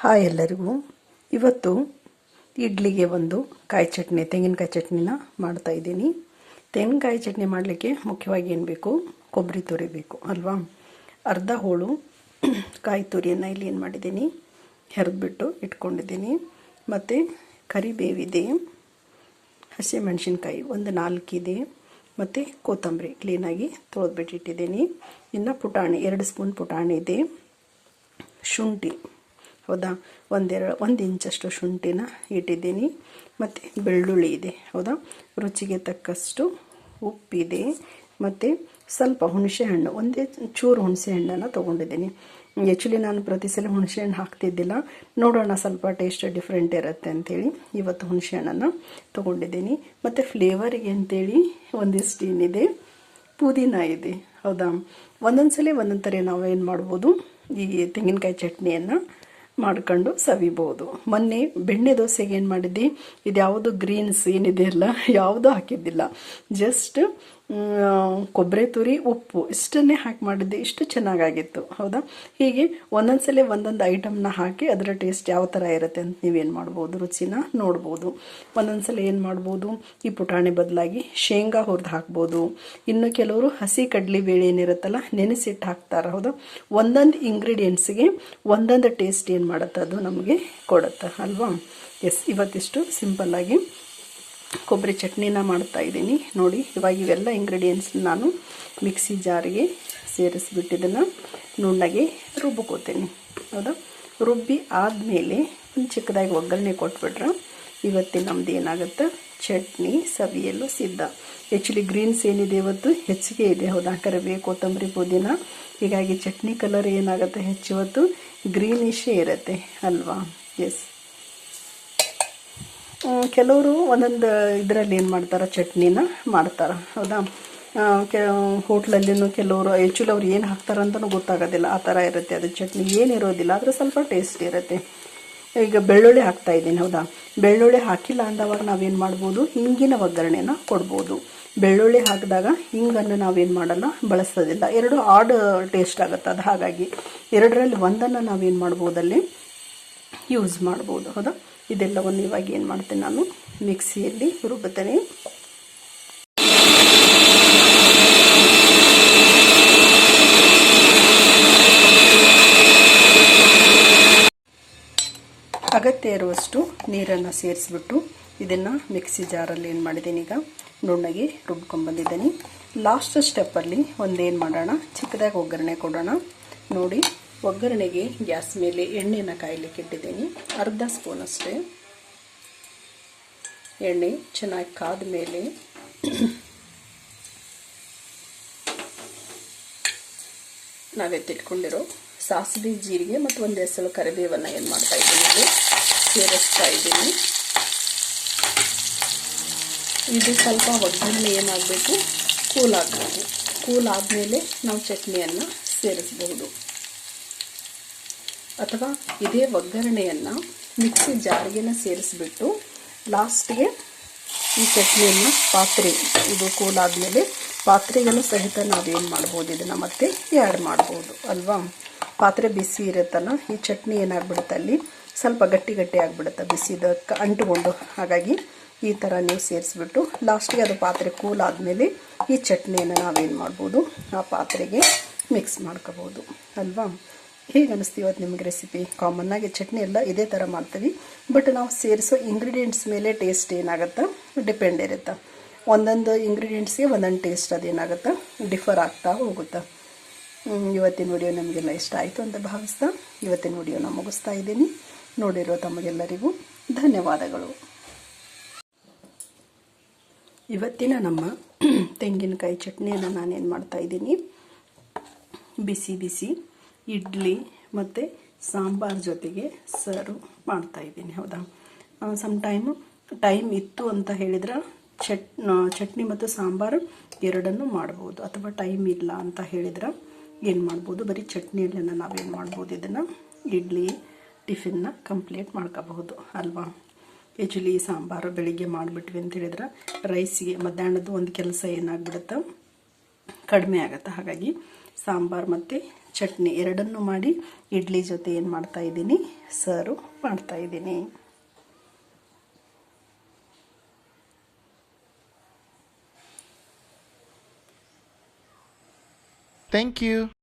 Hi ಎಲ್ಲರಿಗೂ. ಇವತ್ತು ಇಡ್ಲಿಗೆ ಒಂದು ಕಾಯಿ ಚಟ್ನಿ, ತೆಂಗಿನಕಾಯಿ ಚಟ್ನಿನ ಮಾಡ್ತಾ ಇದ್ದೀನಿ. ತೆಂಗಿನಕಾಯಿ ಚಟ್ನಿ ಮಾಡಲಿಕ್ಕೆ ಮುಖ್ಯವಾಗಿ ಏನು ಬೇಕು? ಕೊಬ್ಬರಿ ತುರಿ ಬೇಕು ಅಲ್ವಾ. ಅರ್ಧ ಹೋಳು ಕಾಯಿ ತುರಿಯನ್ನು ಇಲ್ಲಿ ಏನು ಮಾಡಿದ್ದೀನಿ, ಹೆರೆದ್ಬಿಟ್ಟು ಇಟ್ಕೊಂಡಿದ್ದೀನಿ. ಮತ್ತು ಕರಿಬೇವಿದೆ, ಹಸಿಮೆಣಸಿನ್ಕಾಯಿ ಒಂದು 4 ಇದೆ, ಮತ್ತು ಕೊತ್ತಂಬರಿ ಕ್ಲೀನಾಗಿ ತೊಳೆದ್ಬಿಟ್ಟಿಟ್ಟಿದ್ದೀನಿ. ಇನ್ನು ಪುಟಾಣಿ 2 ಸ್ಪೂನ್ ಪುಟಾಣಿ ಇದೆ, ಶುಂಠಿ ಹೌದಾ, 1 ಇಂಚಷ್ಟು ಶುಂಠಿನ ಇಟ್ಟಿದ್ದೀನಿ. ಮತ್ತು ಬೆಳ್ಳುಳ್ಳಿ ಇದೆ ಹೌದಾ, ರುಚಿಗೆ ತಕ್ಕಷ್ಟು ಉಪ್ಪಿದೆ, ಮತ್ತು ಸ್ವಲ್ಪ ಹುಣಸೆಹಣ್ಣು, ಒಂದೇ ಚೂರು ಹುಣಸೆಹಣ್ಣನ್ನು ತೊಗೊಂಡಿದ್ದೀನಿ. ಆ್ಯಕ್ಚುಲಿ ನಾನು ಪ್ರತಿ ಸಲ ಹುಣಸೆಹಣ್ಣು ಹಾಕ್ತಿದ್ದಿಲ್ಲ, ನೋಡೋಣ ಸ್ವಲ್ಪ ಟೇಸ್ಟ್ ಡಿಫ್ರೆಂಟ್ ಇರುತ್ತೆ ಅಂಥೇಳಿ ಇವತ್ತು ಹುಣಸೆಹಣ್ಣನ್ನು ತೊಗೊಂಡಿದ್ದೀನಿ. ಮತ್ತು ಫ್ಲೇವರಿಗೆ ಅಂಥೇಳಿ ಒಂದಿಷ್ಟು ಏನಿದೆ, ಪುದೀನ ಇದೆ ಹೌದಾ. ಒಂದೊಂದು ಸಲ ಒಂದೊಂದು ಥರ ನಾವೇನು ಮಾಡ್ಬೋದು, ಈ ತೆಂಗಿನಕಾಯಿ ಚಟ್ನಿಯನ್ನು ಮಾಡ್ಕೊಂಡು ಸವಿಬೋದು. ಮೊನ್ನೆ ಬೆಣ್ಣೆ ದೋಸೆಗೆ ಏನು ಮಾಡಿದ್ದೆ, ಇದು ಯಾವುದು ಗ್ರೀನ್ಸ್ ಏನಿದೆಯಲ್ಲ ಯಾವುದೂ ಹಾಕಿದ್ದಿಲ್ಲ, ಜಸ್ಟ್ ಕೊಬ್ಬರಿ ತುರಿ ಉಪ್ಪು ಇಷ್ಟನ್ನೇ ಹಾಕಿ ಮಾಡಿದ್ದೆ. ಇಷ್ಟು ಚೆನ್ನಾಗಾಗಿತ್ತು ಹೌದಾ. ಹೀಗೆ ಒಂದೊಂದು ಸಲ ಒಂದೊಂದು ಐಟಮ್ನ ಹಾಕಿ ಅದರ ಟೇಸ್ಟ್ ಯಾವ ಥರ ಇರುತ್ತೆ ಅಂತ ನೀವೇನು ಮಾಡ್ಬೋದು, ರುಚಿನ ನೋಡ್ಬೋದು. ಒಂದೊಂದು ಸಲ ಏನು ಮಾಡ್ಬೋದು, ಈ ಪುಟಾಣಿ ಬದಲಾಗಿ ಶೇಂಗಾ ಹುರಿದು ಹಾಕ್ಬೋದು. ಇನ್ನು ಕೆಲವರು ಹಸಿ ಕಡಲೆಬೇಳೆ ಏನಿರುತ್ತಲ್ಲ ನೆನೆಸಿಟ್ಟು ಹಾಕ್ತಾರೆ ಹೌದಾ. ಒಂದೊಂದು ಇಂಗ್ರೀಡಿಯೆಂಟ್ಸ್ಗೆ ಒಂದೊಂದು ಟೇಸ್ಟ್ ಏನು ಮಾಡುತ್ತೆ, ಅದು ನಮಗೆ ಕೊಡುತ್ತೆ ಅಲ್ವಾ. ಎಸ್, ಇವತ್ತಿಷ್ಟು ಸಿಂಪಲ್ಲಾಗಿ ಕೊಬ್ಬರಿ ಚಟ್ನಿನ ಮಾಡ್ತಾ ಇದ್ದೀನಿ ನೋಡಿ. ಇವಾಗ ಇವೆಲ್ಲ ಇಂಗ್ರೀಡಿಯೆಂಟ್ಸ್ ನಾನು ಮಿಕ್ಸಿ ಜಾರಿಗೆ ಸೇರಿಸ್ಬಿಟ್ಟಿದ್ದನ್ನು ನುಣ್ಣಗೆ ರುಬ್ಕೋತೀನಿ ಹೌದಾ. ರುಬ್ಬಿ ಆದಮೇಲೆ ಒಂದು ಚಿಕ್ಕದಾಗಿ ಒಗ್ಗರಣೆ ಕೊಟ್ಬಿಟ್ರೆ ಇವತ್ತಿನ ನಮ್ದು ಏನಾಗುತ್ತೆ, ಚಟ್ನಿ ಸವಿಯಲು ಸಿದ್ಧ. ಆ್ಯಕ್ಚುಲಿ ಗ್ರೀನ್ಸ್ ಏನಿದೆ ಇವತ್ತು ಹೆಚ್ಚಿಗೆ ಇದೆ ಹೌದಾ, ಕರಿಬೇವು ಕೊತ್ತಂಬರಿ ಪುದೀನ, ಹೀಗಾಗಿ ಚಟ್ನಿ ಕಲರ್ ಏನಾಗುತ್ತೆ ಹೆಚ್ಚು ಇವತ್ತು ಗ್ರೀನಿಶೇ ಇರುತ್ತೆ ಅಲ್ವಾ. ಎಸ್, ಕೆಲವರು ಒಂದೊಂದು ಇದರಲ್ಲಿ ಏನು ಮಾಡ್ತಾರೆ, ಚಟ್ನಿನ ಮಾಡ್ತಾರೆ ಹೌದಾ. ಹೋಟ್ಲಲ್ಲಿನೂ ಕೆಲವರು ಆ್ಯಕ್ಚುಲಿ ಅವ್ರು ಏನು ಹಾಕ್ತಾರಂತನೂ ಗೊತ್ತಾಗೋದಿಲ್ಲ, ಆ ಥರ ಇರುತ್ತೆ ಅದು ಚಟ್ನಿ. ಏನಿರೋದಿಲ್ಲ ಆದರೆ ಸ್ವಲ್ಪ ಟೇಸ್ಟ್ ಇರುತ್ತೆ. ಈಗ ಬೆಳ್ಳುಳ್ಳಿ ಹಾಕ್ತಾಯಿದ್ದೀನಿ ಹೌದಾ. ಬೆಳ್ಳುಳ್ಳಿ ಹಾಕಿಲ್ಲ ಅಂದವಾಗ ನಾವೇನು ಮಾಡ್ಬೋದು, ಹಿಂಗಿನ ಒಗ್ಗರಣೆನ ಕೊಡ್ಬೋದು. ಬೆಳ್ಳುಳ್ಳಿ ಹಾಕಿದಾಗ ಹಿಂಗನ್ನು ನಾವೇನು ಮಾಡಲ್ಲ, ಬಳಸೋದಿಲ್ಲ. 2 ಆಡ್ ಟೇಸ್ಟ್ ಆಗುತ್ತೆ ಅದು. ಹಾಗಾಗಿ 2ರಲ್ಲಿ ಒಂದನ್ನು ನಾವೇನು ಮಾಡ್ಬೋದಲ್ಲಿ ಯೂಸ್ ಮಾಡ್ಬೋದು ಹೌದಾ. ಇದೆಲ್ಲವನ್ನು ಇವಾಗ ಏನು ಮಾಡ್ತೇನೆ, ನಾನು ಮಿಕ್ಸಿಯಲ್ಲಿ ರುಬ್ಬುತ್ತೇನೆ. ಅಗತ್ಯ ಇರುವಷ್ಟು ನೀರನ್ನು ಸೇರಿಸ್ಬಿಟ್ಟು ಇದನ್ನು ಮಿಕ್ಸಿ ಜಾರಲ್ಲಿ ಏನು ಮಾಡಿದ್ದೀನಿ, ಈಗ ನುಣ್ಣಗೆ ರುಬ್ಕೊಂಡ್ಬಂದಿದ್ದೀನಿ. ಲಾಸ್ಟ್ ಸ್ಟೆಪ್ಪಲ್ಲಿ ಒಂದೇನು ಮಾಡೋಣ, ಚಿಕ್ಕದಾಗಿ ಒಗ್ಗರಣೆ ಕೊಡೋಣ ನೋಡಿ. ಒಗ್ಗರಣೆಗೆ ಗ್ಯಾಸ್ ಮೇಲೆ ಎಣ್ಣೆನ ಕಾಯಲಿಕ್ಕೆ ಇಟ್ಟಿದ್ದೀನಿ, ಅರ್ಧ ಸ್ಪೂನ್ ಅಷ್ಟೇ. ಎಣ್ಣೆ ಚೆನ್ನಾಗಿ ಕಾದ ಮೇಲೆ ನಾವೆತ್ತಿಟ್ಕೊಂಡಿರೋ ಸಾಸಿವೆ, ಜೀರಿಗೆ ಮತ್ತು ಒಂದು ಎಸಳು ಕರಿಬೇವನ್ನು ಏನು ಮಾಡ್ತಾ ಇದ್ದೀನಿ, ಸೇರಿಸ್ತಾ ಇದ್ದೀನಿ. ಇದು ಸ್ವಲ್ಪ ಒಗ್ಗರಣೆ ಏನಾಗಬೇಕು, ಕೂಲ್ ಆಗಬೇಕು. ಕೂಲ್ ಆದಮೇಲೆ ನಾವು ಚಟ್ನಿಯನ್ನು ಸೇರಿಸಬಹುದು, ಅಥವಾ ಇದೇ ಒಗ್ಗರಣೆಯನ್ನು ಮಿಕ್ಸಿ ಜಾರಿಗೆನ ಸೇರಿಸ್ಬಿಟ್ಟು ಲಾಸ್ಟ್ಗೆ ಈ ಚಟ್ನಿಯನ್ನು ಪಾತ್ರೆ, ಇದು ಕೂಲ್ ಆದಮೇಲೆ ಪಾತ್ರೆಗಳು ಸಹಿತ ನಾವೇನು ಮಾಡ್ಬೋದು, ಇದನ್ನು ಮತ್ತೆ ಆ್ಯಡ್ ಮಾಡ್ಬೋದು ಅಲ್ವಾ. ಪಾತ್ರೆ ಬಿಸಿ ಇರುತ್ತಲ್ಲ, ಈ ಚಟ್ನಿ ಏನಾಗ್ಬಿಡುತ್ತೆ ಅಲ್ಲಿ ಸ್ವಲ್ಪ ಗಟ್ಟಿ ಗಟ್ಟಿ ಆಗಿಬಿಡುತ್ತೆ ಬಿಸಿದಕ್ಕೆ ಅಂಟುಕೊಂಡು. ಹಾಗಾಗಿ ಈ ಥರ ನೀವು ಸೇರಿಸ್ಬಿಟ್ಟು ಲಾಸ್ಟಿಗೆ ಅದು ಪಾತ್ರೆ ಕೂಲ್ ಆದಮೇಲೆ ಈ ಚಟ್ನಿಯನ್ನು ನಾವೇನು ಮಾಡ್ಬೋದು, ಆ ಪಾತ್ರೆಗೆ ಮಿಕ್ಸ್ ಮಾಡ್ಕೋಬೋದು ಅಲ್ವಾ. ಹೇಗೆ ಅನ್ನಿಸ್ತೀವಿ ಇವತ್ತು ನಿಮಗೆ ರೆಸಿಪಿ? ಕಾಮನ್ನಾಗಿ ಚಟ್ನಿ ಎಲ್ಲ ಇದೇ ಥರ ಮಾಡ್ತೀವಿ, ಬಟ್ ನಾವು ಸೇರಿಸೋ ಇಂಗ್ರೀಡಿಯೆಂಟ್ಸ್ ಮೇಲೆ ಟೇಸ್ಟ್ ಏನಾಗುತ್ತೆ ಡಿಪೆಂಡ್ ಇರುತ್ತೆ. ಒಂದೊಂದು ಇಂಗ್ರೀಡಿಯೆಂಟ್ಸ್ಗೆ ಒಂದೊಂದು ಟೇಸ್ಟ್ ಅದೇನಾಗುತ್ತೆ ಡಿಫರ್ ಆಗ್ತಾ ಹೋಗುತ್ತೆ. ಇವತ್ತಿನ ವಿಡಿಯೋ ನಮಗೆಲ್ಲ ಇಷ್ಟ ಆಯಿತು ಅಂತ ಭಾವಿಸ್ತಾ ಇವತ್ತಿನ ವಿಡಿಯೋನ ಮುಗಿಸ್ತಾ ಇದ್ದೀನಿ. ನೋಡಿರೋ ತಮಗೆಲ್ಲರಿಗೂ ಧನ್ಯವಾದಗಳು. ಇವತ್ತಿನ ನಮ್ಮ ತೆಂಗಿನಕಾಯಿ ಚಟ್ನಿಯನ್ನು ನಾನೇನು ಮಾಡ್ತಾಯಿದ್ದೀನಿ, ಬಿಸಿ ಬಿಸಿ ಇಡ್ಲಿ ಮತ್ತು ಸಾಂಬಾರು ಜೊತೆಗೆ ಸರ್ವ್ ಮಾಡ್ತಾಯಿದ್ದೀನಿ ಹೌದಾ. ಟೈಮ್ ಇತ್ತು ಅಂತ ಹೇಳಿದ್ರೆ ಚಟ್ನಿ ಮತ್ತು ಸಾಂಬಾರು ಎರಡನ್ನೂ ಮಾಡ್ಬೋದು, ಅಥವಾ ಟೈಮ್ ಇಲ್ಲ ಅಂತ ಹೇಳಿದ್ರೆ ಏನು ಮಾಡ್ಬೋದು, ಬರೀ ಚಟ್ನಿಯಲ್ಲೇ ನಾವೇನು ಮಾಡ್ಬೋದು, ಇದನ್ನು ಇಡ್ಲಿ ಟಿಫಿನ್ನ ಕಂಪ್ಲೀಟ್ ಮಾಡ್ಕೋಬಹುದು ಅಲ್ವಾ. ಆ್ಯಕ್ಚುಲಿ ಸಾಂಬಾರು ಬೆಳಿಗ್ಗೆ ಮಾಡಿಬಿಟ್ವಿ ಅಂತ ಹೇಳಿದ್ರೆ ರೈಸಿಗೆ ಮಧ್ಯಾಹ್ನದ್ದು ಒಂದು ಕೆಲಸ ಏನಾಗ್ಬಿಡುತ್ತೆ, ಕಡಿಮೆ ಆಗುತ್ತೆ. ಹಾಗಾಗಿ ಸಾಂಬಾರು ಮತ್ತು ಚಟ್ನಿ ಎರಡನ್ನೂ ಮಾಡಿ ಇಡ್ಲಿ ಜೊತೆ ಏನು ಮಾಡ್ತಾಯಿದ್ದೀನಿ, ಸರ್ವ್ ಮಾಡ್ತಾಯಿದ್ದೀನಿ. Thank you.